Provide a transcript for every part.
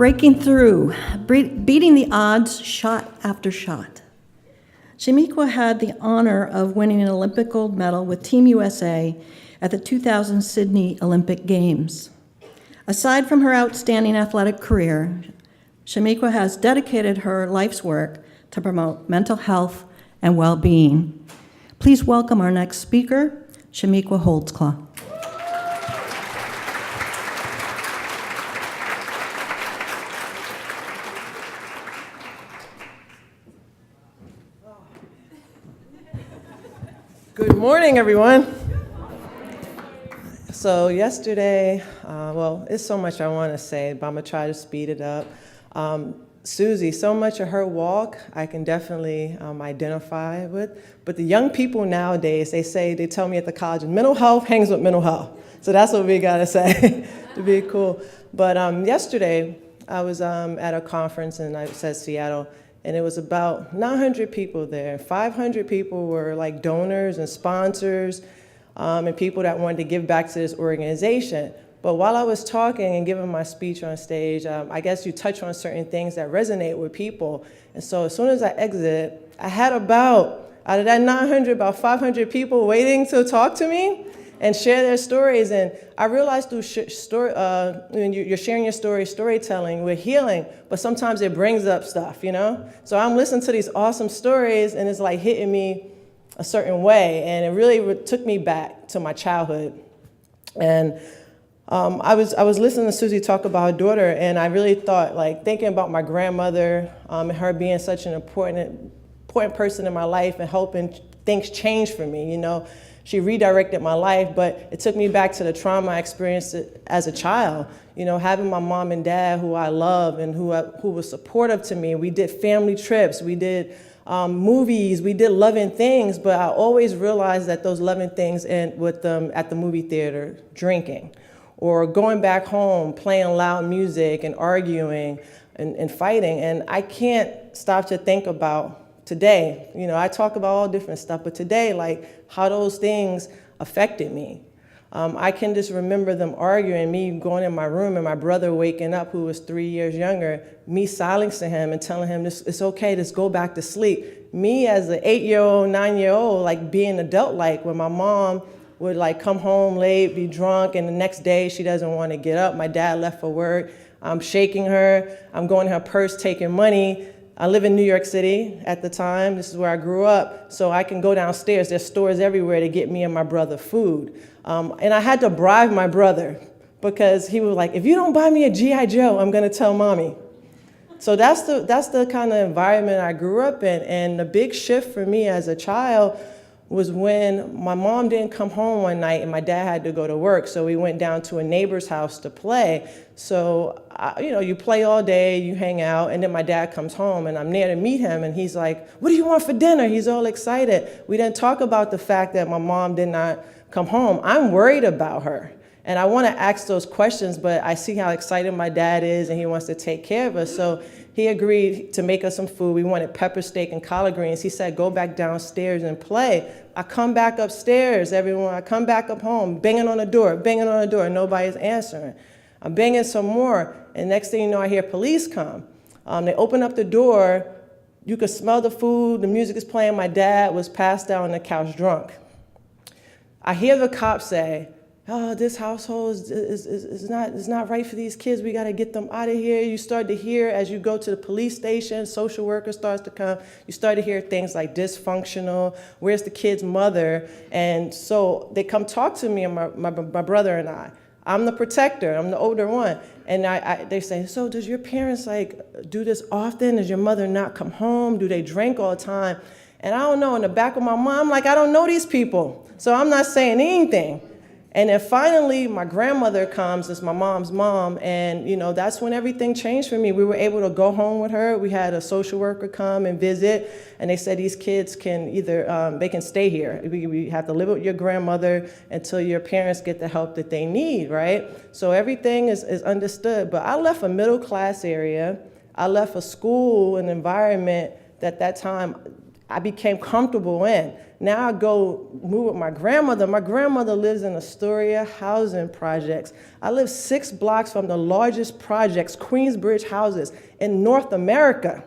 breaking through, beating the odds shot after shot. Chamique had the honor of winning an Olympic gold medal with Team USA at the 2000 Sydney Olympic Games. Aside from her outstanding athletic career, Chamique has dedicated her life's work to promote mental health and well-being. Please welcome our next speaker, Chamique Holdsclaw. Good morning, everyone. So yesterday, well, it's so much I want to say, but I'm going to try to speed it up. Susie, so much of her walk I can definitely identify with, but the young people nowadays, they tell me at the college, mental health hangs with mental health. So that's what we got to say to be cool. But yesterday, I was at a conference, and I said Seattle, and it was about 900 people there. 500 people were like donors and sponsors and people that wanted to give back to this organization. But while I was talking and giving my speech on stage, I guess you touch on certain things that resonate with people. And so as soon as I exited, I had out of that 900, about 500 people waiting to talk to me and share their stories. And I realized through when you're sharing your story, storytelling, we're healing, but sometimes it brings up stuff, you know? So I'm listening to these awesome stories, and it's like hitting me a certain way, and it really took me back to my childhood. And I was listening to Susie talk about her daughter, and I really thought, like, thinking about my grandmother and her being such an important person in my life and helping things change for me, you know? She redirected my life, but it took me back to the trauma I experienced as a child. You know, having my mom and dad who I love and who was supportive to me. We did family trips, we did movies, we did loving things, but I always realized that those loving things end with them at the movie theater drinking, or going back home, playing loud music and arguing and fighting. And I can't stop to think about today. You know, I talk about all different stuff, but today, like, how those things affected me. I can just remember them arguing, me going in my room and my brother waking up, who was 3 years younger, me silencing him and telling him, it's okay, just go back to sleep. Me as an 8-year-old, 9-year-old, like being adult-like, when my mom would like come home late, be drunk, and the next day she doesn't want to get up. My dad left for work. I'm shaking her. I'm going to her purse, taking money. I live in New York City at the time. This is where I grew up. So I can go downstairs. There's stores everywhere to get me and my brother food. And I had to bribe my brother because he was like, if you don't buy me a G.I. Joe, I'm going to tell mommy. So that's the kind of environment I grew up in. And the big shift for me as a child was when my mom didn't come home one night and my dad had to go to work. So we went down to a neighbor's house to play. So, you know, you play all day, you hang out, and then my dad comes home and I'm there to meet him, and he's like, what do you want for dinner? He's all excited. We didn't talk about the fact that my mom did not come home. I'm worried about her. And I want to ask those questions, but I see how excited my dad is and he wants to take care of us. So he agreed to make us some food. We wanted pepper steak and collard greens. He said, go back downstairs and play. I come back upstairs, everyone. I come back up home, banging on the door, nobody's answering. I'm banging some more, and next thing you know, I hear police come. They open up the door. You could smell the food. The music is playing. My dad was passed out on the couch drunk. I hear the cops say, oh, this household is not right for these kids. We got to get them out of here. You start to hear, as you go to the police station, social worker starts to come, you start to hear things like dysfunctional, where's the kid's mother? And so they come talk to me and my brother and I. I'm the protector, I'm the older one. And they say, so does your parents like do this often? Does your mother not come home? Do they drink all the time? And I don't know, in the back of my mind, I'm like, I don't know these people. So I'm not saying anything. And then finally, my grandmother comes, it's my mom's mom, and you know, that's when everything changed for me. We were able to go home with her. We had a social worker come and visit, and they said these kids can either, they can stay here. We have to live with your grandmother until your parents get the help that they need, right? So everything is understood. But I left a middle class area. I left a school, an environment that time I became comfortable in. Now I go move with my grandmother. My grandmother lives in Astoria housing projects. I live 6 blocks from the largest projects, Queensbridge houses, in North America.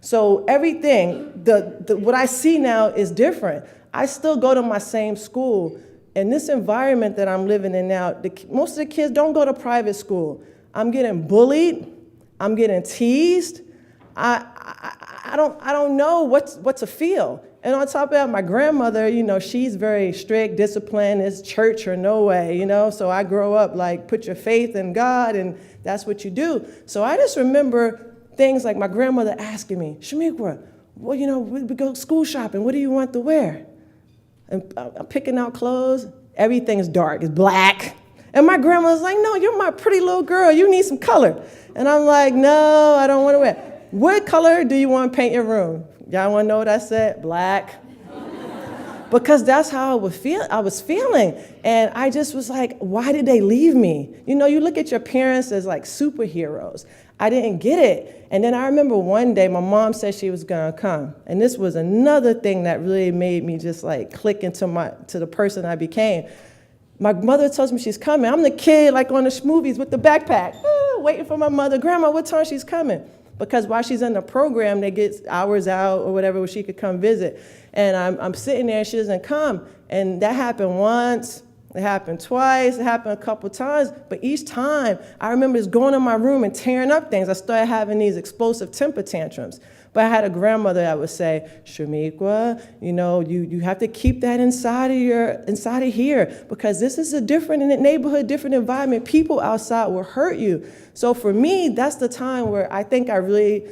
So everything, what I see now is different. I still go to my same school. In this environment that I'm living in now, most of the kids don't go to private school. I'm getting bullied. I'm getting teased. I don't know what to feel. And on top of that, my grandmother, she's very strict, disciplined, it's church or no way, So I grow up like, put your faith in God, and that's what you do. So I just remember things like my grandmother asking me, Chamique, well, we go school shopping. What do you want to wear? And I'm picking out clothes. Everything's dark. It's black. And my grandma's like, no, you're my pretty little girl. You need some color. And I'm like, no, I don't want to wear. What color do you want to paint your room? Y'all want to know what I said? Black. Because that's how I was feeling. And I just was like, why did they leave me? You look at your parents as like superheroes. I didn't get it. And then I remember one day my mom said she was going to come. And this was another thing that really made me just like click into the person I became. My mother tells me she's coming. I'm the kid like on the movies with the backpack, waiting for my mother. Grandma, what time she's coming? Because while she's in the program, they get hours out or whatever where she could come visit. And I'm sitting there and she doesn't come. And that happened once, it happened twice, it happened a couple times. But each time, I remember just going in my room and tearing up things. I started having these explosive temper tantrums. But I had a grandmother that would say, Chamique, you have to keep that inside of here, because this is a different neighborhood, different environment. People outside will hurt you. So for me, that's the time where I think I really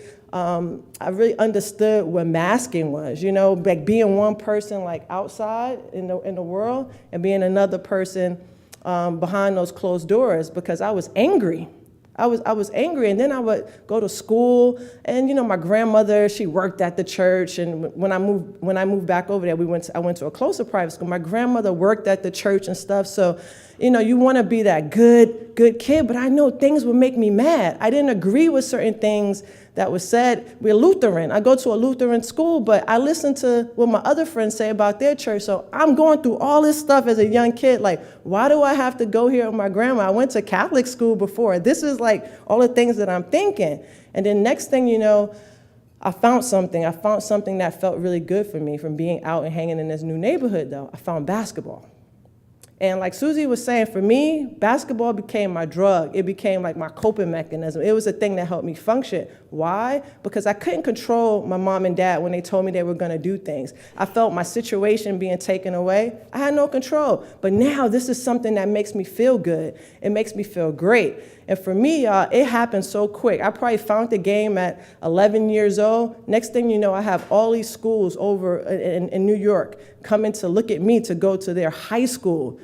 understood what masking was, like being one person like outside in the world and being another person behind those closed doors, because I was angry. I was angry, and then I would go to school, and my grandmother, she worked at the church, and when I moved back over there, I went to a closer private school. My grandmother worked at the church and stuff, so you want to be that good kid, but I know things would make me mad. I didn't agree with certain things that was said. We're Lutheran. I go to a Lutheran school, but I listen to what my other friends say about their church. So I'm going through all this stuff as a young kid. Like, why do I have to go here with my grandma? I went to Catholic school before. This is like all the things that I'm thinking. And then next thing you know, I found something. I found something that felt really good for me from being out and hanging in this new neighborhood, though. I found basketball. And like Susie was saying, for me, basketball became my drug. It became like my coping mechanism. It was a thing that helped me function. Why? Because I couldn't control my mom and dad when they told me they were going to do things. I felt my situation being taken away. I had no control. But now this is something that makes me feel good. It makes me feel great. And for me, y'all, it happened so quick. I probably found the game at 11 years old. Next thing you know, I have all these schools over in New York coming to look at me to go to their high school.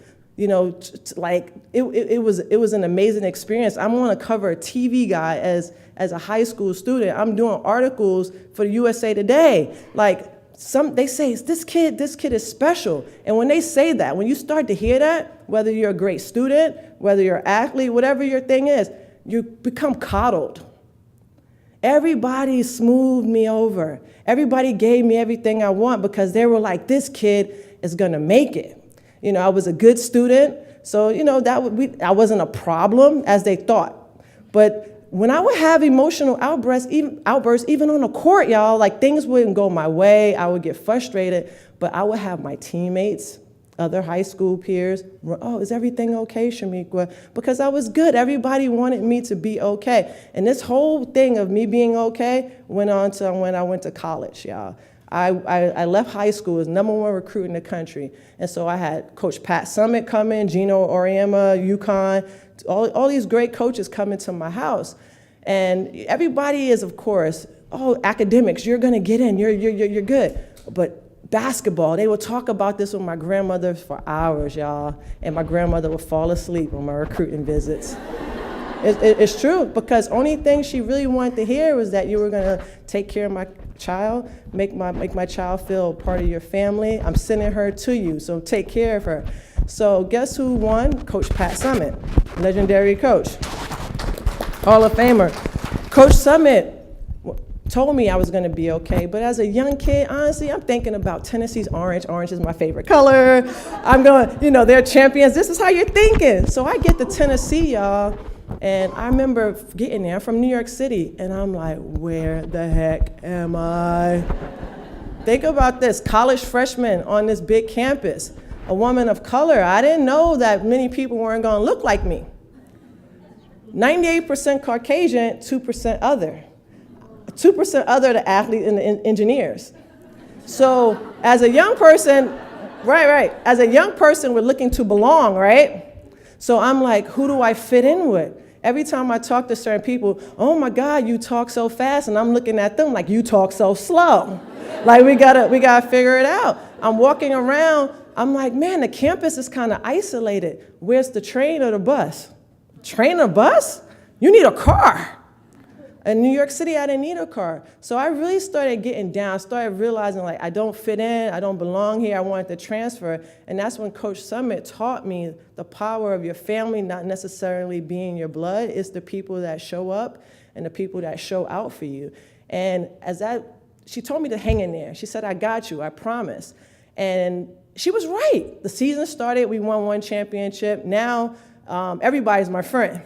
Like it was an amazing experience. I'm on a cover of TV Guide as a high school student. I'm doing articles for USA Today. Like they say, this kid is special. And when they say that, when you start to hear that, whether you're a great student, whether you're an athlete, whatever your thing is, you become coddled. Everybody smoothed me over. Everybody gave me everything I want because they were like, this kid is gonna make it. I was a good student, so I wasn't a problem as they thought. But when I would have emotional outbursts, even on the court, y'all, like things wouldn't go my way. I would get frustrated, but I would have my teammates, other high school peers, oh, is everything okay, Chamique? Because I was good. Everybody wanted me to be okay. And this whole thing of me being okay went on to when I went to college, y'all. I left high school as #1 recruit in the country. And so I had Coach Pat Summitt come in, Gino Auriemma, UConn, all these great coaches come into my house. And everybody is, of course, oh, academics, you're gonna get in, you're good. But basketball, they would talk about this with my grandmother for hours, y'all. And my grandmother would fall asleep on my recruiting visits. It's true, because only thing she really wanted to hear was that you were gonna take care of my child, make my child feel part of your family. I'm sending her to you, so take care of her. So guess who won? Coach Pat Summitt, legendary coach, Hall of Famer. Coach Summitt told me I was gonna be okay. But as a young kid, honestly, I'm thinking about Tennessee's orange. Orange is my favorite color. I'm going, they're champions. This is how you're thinking. So I get to Tennessee, y'all, and I remember getting there. I'm from New York City, and I'm like, where the heck am I? Think about this, college freshman on this big campus, a woman of color. I didn't know that many people weren't gonna look like me. 98% Caucasian, 2% other. 2% other the athletes and the engineers. So as a young person, right, as a young person, we're looking to belong, right? So I'm like, who do I fit in with? Every time I talk to certain people, oh my God, you talk so fast, and I'm looking at them like, you talk so slow. Like we gotta figure it out. I'm walking around, I'm like, man, the campus is kind of isolated. Where's the train or the bus? Train or bus? You need a car. In New York City, I didn't need a car. So I really started getting down, started realizing like I don't fit in, I don't belong here, I wanted to transfer. And that's when Coach Summit taught me the power of your family not necessarily being your blood. It's the people that show up and the people that show out for you. And she told me to hang in there. She said, I got you, I promise. And she was right. The season started, we won one championship. Now everybody's my friend.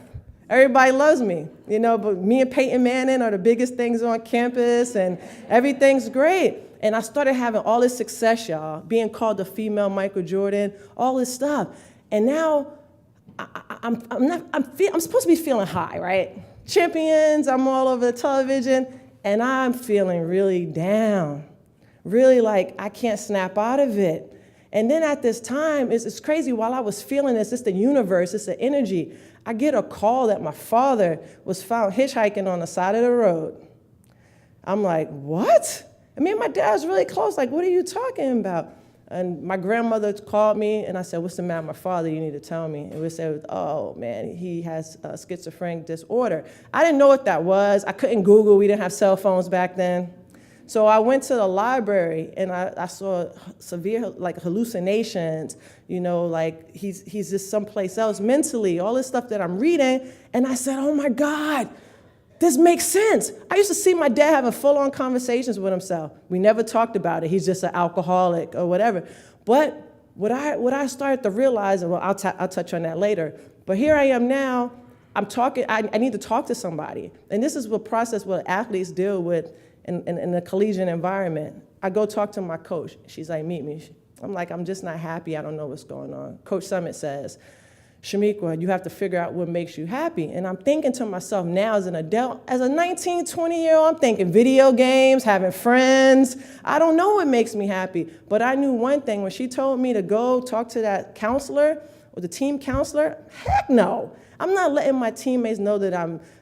Everybody loves me, but me and Peyton Manning are the biggest things on campus, and everything's great. And I started having all this success, y'all, being called the female Michael Jordan, all this stuff. And now I'm supposed to be feeling high, right? Champions, I'm all over the television, and I'm feeling really down, really like I can't snap out of it. And then at this time, it's crazy, while I was feeling this, it's the universe, it's the energy. I get a call that my father was found hitchhiking on the side of the road. I'm like, what? I mean, my dad was really close. Like, what are you talking about? And my grandmother called me, and I said, what's the matter with my father? You need to tell me. And we said, oh, man, he has schizophrenic disorder. I didn't know what that was. I couldn't Google. We didn't have cell phones back then. So I went to the library, and I saw severe hallucinations, like he's just someplace else mentally, all this stuff that I'm reading. And I said, oh my God, this makes sense. I used to see my dad having full-on conversations with himself. We never talked about it. He's just an alcoholic or whatever. But what I started to realize, and I'll touch on that later, but here I am now, I'm talking, I need to talk to somebody. And this is what process what athletes deal with in the collegiate environment. I go talk to my coach. She's like, meet me. I'm like, I'm just not happy. I don't know what's going on. Coach Summit says, Chamique, you have to figure out what makes you happy. And I'm thinking to myself now as an adult, as a 19, 20-year-old, I'm thinking video games, having friends. I don't know what makes me happy. But I knew one thing. When she told me to go talk to that counselor or the team counselor, heck no. I'm not letting my teammates know that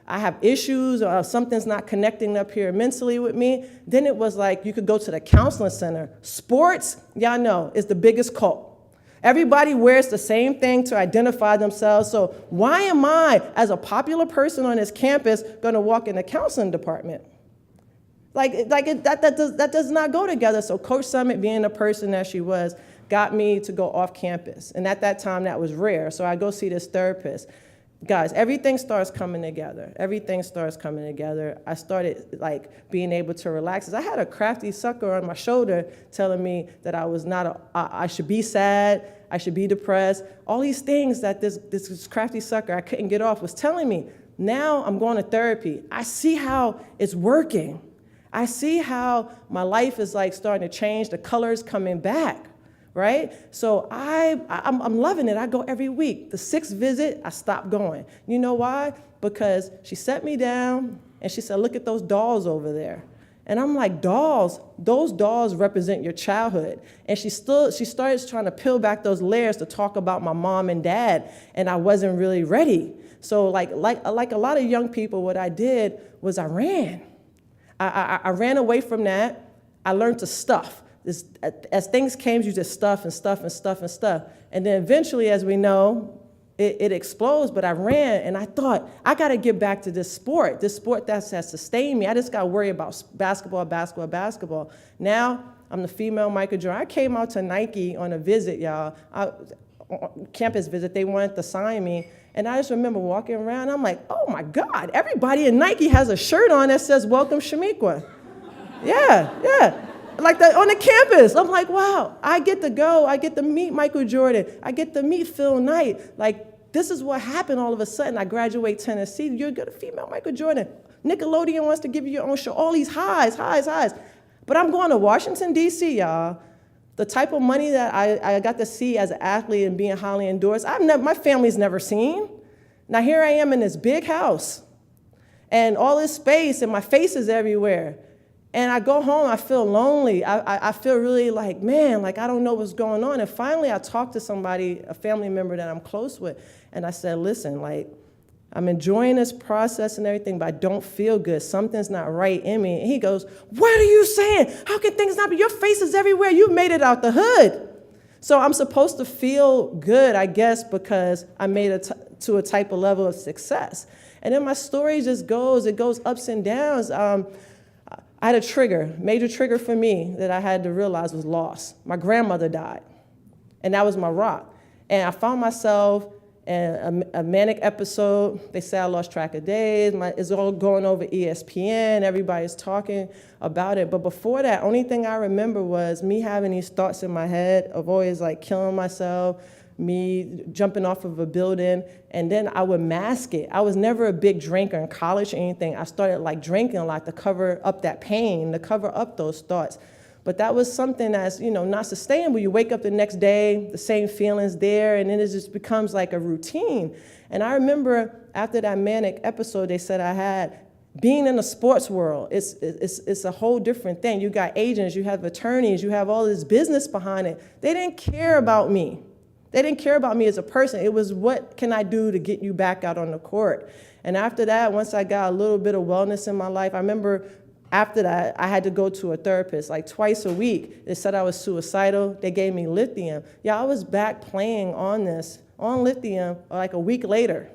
I have issues or something's not connecting up here mentally with me. Then it was like you could go to the counseling center. Sports, y'all know, is the biggest cult. Everybody wears the same thing to identify themselves. So why am I, as a popular person on this campus, going to walk in the counseling department? That does not go together. So Coach Summit, being the person that she was, got me to go off campus. And at that time, that was rare. So I go see this therapist. Guys, everything starts coming together. Everything starts coming together. I started being able to relax. I had a crafty sucker on my shoulder telling me that I was not I should be sad, I should be depressed. All these things that this crafty sucker I couldn't get off was telling me. Now I'm going to therapy. I see how it's working. I see how my life is starting to change. The colors coming back. Right? So I'm loving it. I go every week. The 6th visit, I stopped going. You know why? Because she set me down and she said, look at those dolls over there. And I'm like, dolls? Those dolls represent your childhood. And she started trying to peel back those layers to talk about my mom and dad, and I wasn't really ready. So like a lot of young people, what I did was I ran. I ran away from that. I learned to stuff. As things came, you just stuff and stuff and stuff and stuff. And then eventually, as we know, it explodes, but I ran and I thought, I gotta get back to this sport that has sustained me. I just gotta worry about basketball. Now, I'm the female Michael Jordan. I came out to Nike on a visit, y'all, campus visit. They wanted to sign me. And I just remember walking around, I'm like, oh my God, everybody in Nike has a shirt on that says, welcome Chamique. Yeah. Like on the campus. I'm like, wow, I get to go. I get to meet Michael Jordan. I get to meet Phil Knight. Like, this is what happened all of a sudden. I graduate Tennessee. You're going to female Michael Jordan. Nickelodeon wants to give you your own show. All these highs. But I'm going to Washington, D.C., y'all. The type of money that I got to see as an athlete and being highly endorsed, my family's never seen. Now here I am in this big house and all this space and my face is everywhere. And I go home, I feel lonely. I feel really like, man, like I don't know what's going on. And finally I talked to somebody, a family member that I'm close with, and I said, listen, like, I'm enjoying this process and everything, but I don't feel good. Something's not right in me. And he goes, what are you saying? How can things not be? Your face is everywhere. You've made it out the hood. So I'm supposed to feel good, I guess, because I made it to a type of level of success. And then my story just goes, it goes ups and downs. I had a trigger, major trigger for me that I had to realize was loss. My grandmother died, and that was my rock. And I found myself in a manic episode. They say I lost track of days. It's all going over ESPN. Everybody's talking about it. But before that, only thing I remember was me having these thoughts in my head of always like killing myself, me jumping off of a building, and then I would mask it. I was never a big drinker in college or anything. I started like drinking a lot to cover up that pain, to cover up those thoughts. But that was something that's, not sustainable. You wake up the next day, the same feelings there, and then it just becomes like a routine. And I remember after that manic episode they said I had, being in the sports world, it's a whole different thing. You got agents, you have attorneys, you have all this business behind it. They didn't care about me. They didn't care about me as a person. It was, what can I do to get you back out on the court? And after that, once I got a little bit of wellness in my life, I remember after that, I had to go to a therapist like twice a week. They said I was suicidal. They gave me lithium. Yeah, I was back playing on lithium like a week later.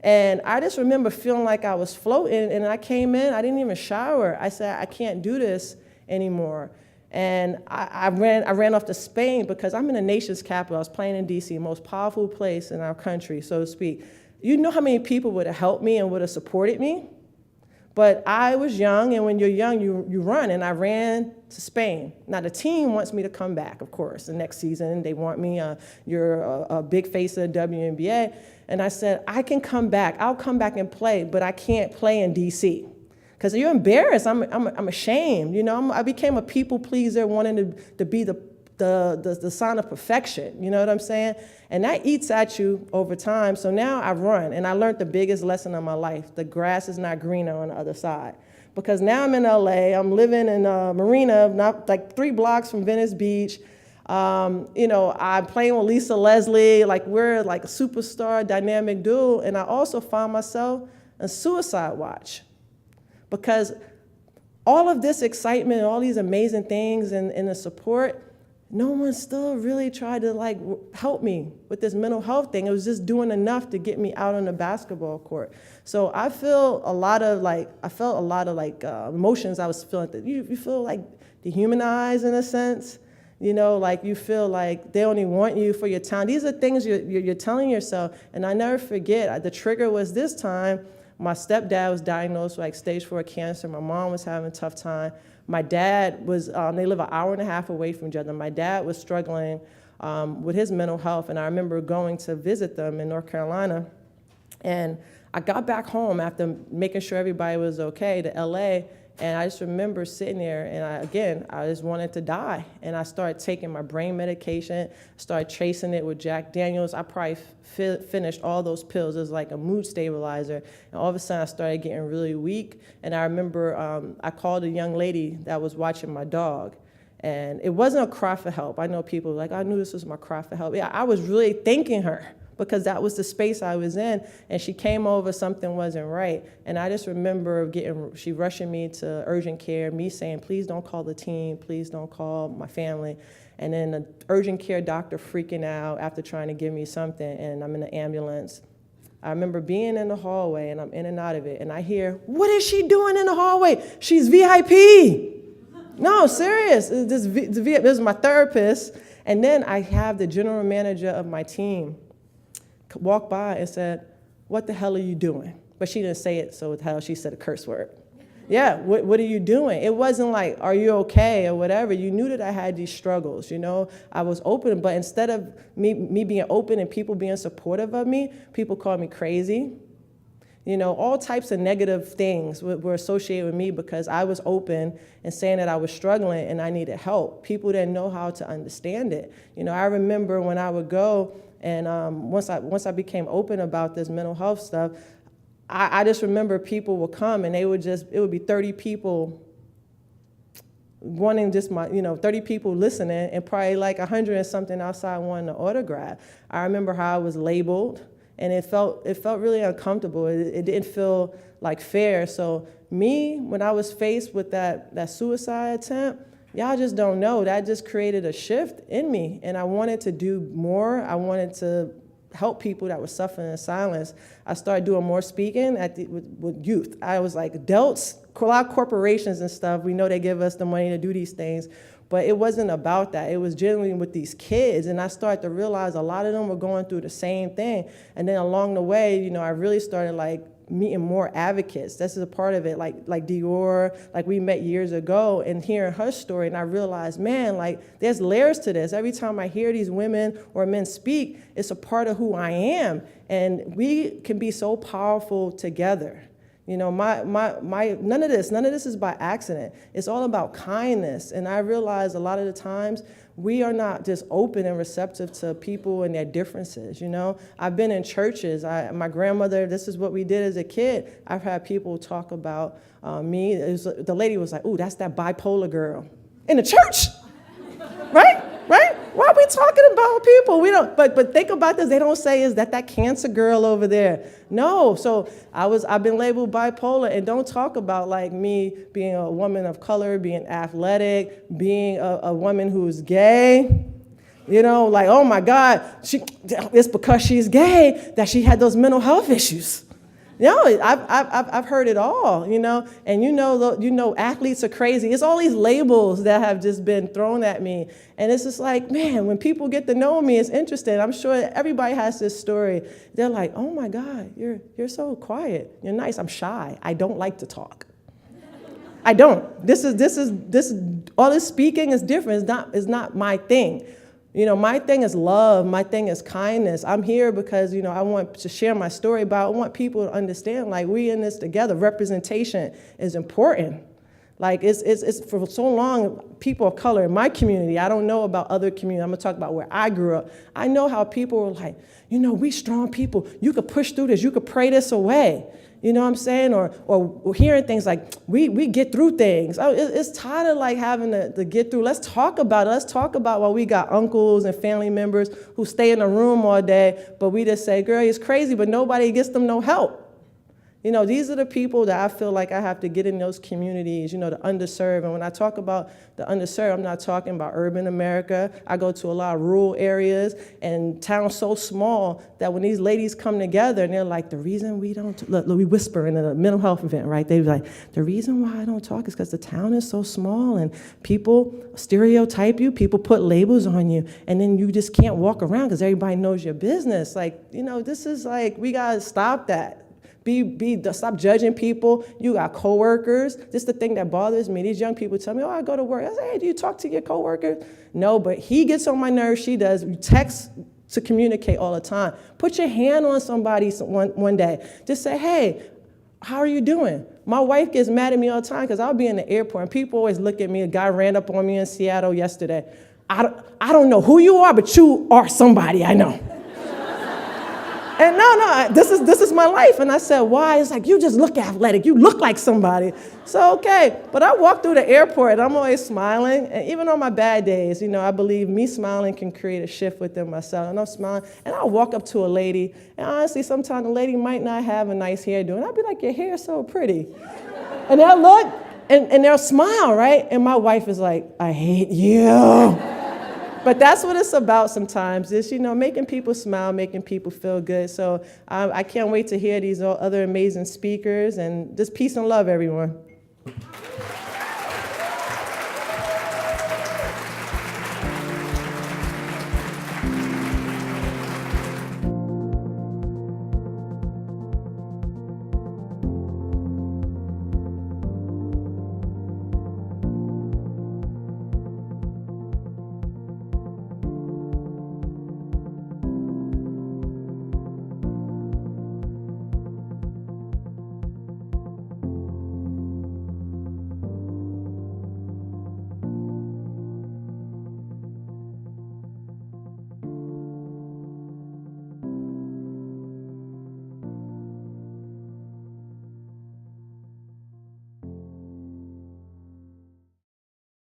And I just remember feeling like I was floating, and I came in, I didn't even shower. I said, I can't do this anymore. And I ran off to Spain because I'm in the nation's capital. I was playing in D.C., most powerful place in our country, so to speak. You know how many people would have helped me and would have supported me? But I was young, and when you're young, you run, and I ran to Spain. Now, the team wants me to come back, of course, the next season. They want me, you're a big face of the WNBA. And I said, I can come back. I'll come back and play, but I can't play in D.C. Because you're embarrassed. I'm ashamed. I became a people pleaser, wanting to be the sign of perfection. You know what I'm saying? And that eats at you over time. So now I run, and I learned the biggest lesson of my life. The grass is not greener on the other side. Because now I'm in LA, I'm living in a marina, not like 3 blocks from Venice Beach. I'm playing with Lisa Leslie, like we're like a superstar dynamic duo. And I also found myself on suicide watch. Because all of this excitement, all these amazing things and the support, no one still really tried to help me with this mental health thing. It was just doing enough to get me out on the basketball court. So I felt a lot of emotions I was feeling. You feel like dehumanized in a sense. You feel like they only want you for your talent. These are things you're telling yourself. And I never forget, the trigger was this time, my stepdad was diagnosed with stage 4 cancer. My mom was having a tough time. My dad was, they live an hour and a half away from each other. My dad was struggling with his mental health, and I remember going to visit them in North Carolina. And I got back home after making sure everybody was okay to LA, and I just remember sitting there, and I just wanted to die. And I started taking my brain medication, started chasing it with Jack Daniels. I probably finished all those pills. It was like a mood stabilizer. And all of a sudden, I started getting really weak. And I remember I called a young lady that was watching my dog. And it wasn't a cry for help. I know people were like, I knew this was my cry for help. Yeah, I was really thanking her, because that was the space I was in. And she came over, something wasn't right. And I just remember she rushing me to urgent care, me saying, please don't call the team, please don't call my family. And then the urgent care doctor freaking out after trying to give me something, and I'm in the ambulance. I remember being in the hallway, and I'm in and out of it, and I hear, what is she doing in the hallway? She's VIP. No, serious. This is my therapist. And then I have the general manager of my team walked by and said, "What the hell are you doing?" But she didn't say it, so with hell, she said a curse word. Yeah, what are you doing? It wasn't like, "Are you okay?" or whatever. You knew that I had these struggles, you know? I was open, but instead of me being open and people being supportive of me, people called me crazy. You know, all types of negative things were associated with me because I was open and saying that I was struggling and I needed help. People didn't know how to understand it. You know, I remember when I would go and once I became open about this mental health stuff, I just remember people would come and it would be 30 people wanting just 30 people listening and probably like 100 and something outside wanting an autograph. I remember how I was labeled. And it felt really uncomfortable. It didn't feel like fair. So me, when I was faced with that suicide attempt, y'all just don't know. That just created a shift in me. And I wanted to do more. I wanted to help people that were suffering in silence. I started doing more speaking with youth. I was like, adults, a lot of corporations and stuff, we know they give us the money to do these things. But it wasn't about that. It was generally with these kids. And I started to realize a lot of them were going through the same thing. And then along the way, you know, I really started like meeting more advocates. This is a part of it, like Dior, like we met years ago, and hearing her story. And I realized, man, like there's layers to this. Every time I hear these women or men speak, it's a part of who I am. And we can be so powerful together. You know, none of this is by accident. It's all about kindness. And I realize a lot of the times we are not just open and receptive to people and their differences, you know. I've been in churches. My grandmother, this is what we did as a kid. I've had people talk about me. The lady was like, "Ooh, that's that bipolar girl." In the church, right? Right? Why are we talking about people? We don't, but think about this. They don't say, "Is that cancer girl over there?" No. So I've been labeled bipolar, and don't talk about like me being a woman of color, being athletic, being a woman who's gay. You know, like, oh my God, it's because she's gay that she had those mental health issues. No, I've heard it all, you know, and you know athletes are crazy. It's all these labels that have just been thrown at me, and it's just like, man, when people get to know me, it's interesting. I'm sure everybody has this story. They're like, "Oh my God, you're so quiet. You're nice." I'm shy. I don't like to talk. I don't. This all this speaking is different. It's not my thing. You know, my thing is love. My thing is kindness. I'm here because, you know, I want to share my story, but I want people to understand, like, we in this together. Representation is important. Like, it's for so long, people of color in my community, I don't know about other communities. I'm going to talk about where I grew up. I know how people were like, you know, we strong people. You could push through this. You could pray this away. You know what I'm saying? Or hearing things like, we get through things. It's tired of like having to get through. Let's talk about it. Let's talk about why we got uncles and family members who stay in a room all day, but we just say, "Girl, it's crazy," but nobody gets them no help. You know, these are the people that I feel like I have to get in those communities, you know, the underserved. And when I talk about the underserved, I'm not talking about urban America. I go to a lot of rural areas and towns so small that when these ladies come together and they're like, "The reason we don't," look, we whisper in a mental health event, right? They're like, "The reason why I don't talk is because the town is so small and people stereotype you, people put labels on you, and then you just can't walk around because everybody knows your business." Like, you know, this is like, we got to stop that. Stop judging people. You got coworkers. This is the thing that bothers me. These young people tell me, "Oh, I go to work." I say, "Hey, do you talk to your coworkers?" No, but he gets on my nerves. She does. We text to communicate all the time. Put your hand on somebody one day. Just say, "Hey, how are you doing?" My wife gets mad at me all the time because I'll be in the airport and people always look at me. A guy ran up on me in Seattle yesterday. I don't know who you are, but you are somebody I know. And no, this is my life. And I said, "Why?" It's like, "You just look athletic. You look like somebody." So, okay. But I walk through the airport and I'm always smiling. And even on my bad days, you know, I believe me smiling can create a shift within myself. And I'm smiling. And I'll walk up to a lady. And honestly, sometimes the lady might not have a nice hairdo. And I'll be like, "Your hair is so pretty." And they'll look and they'll smile, right? And my wife is like, "I hate you." But that's what it's about sometimes, is, you know, making people smile, making people feel good. So I can't wait to hear these other amazing speakers, and just peace and love, everyone.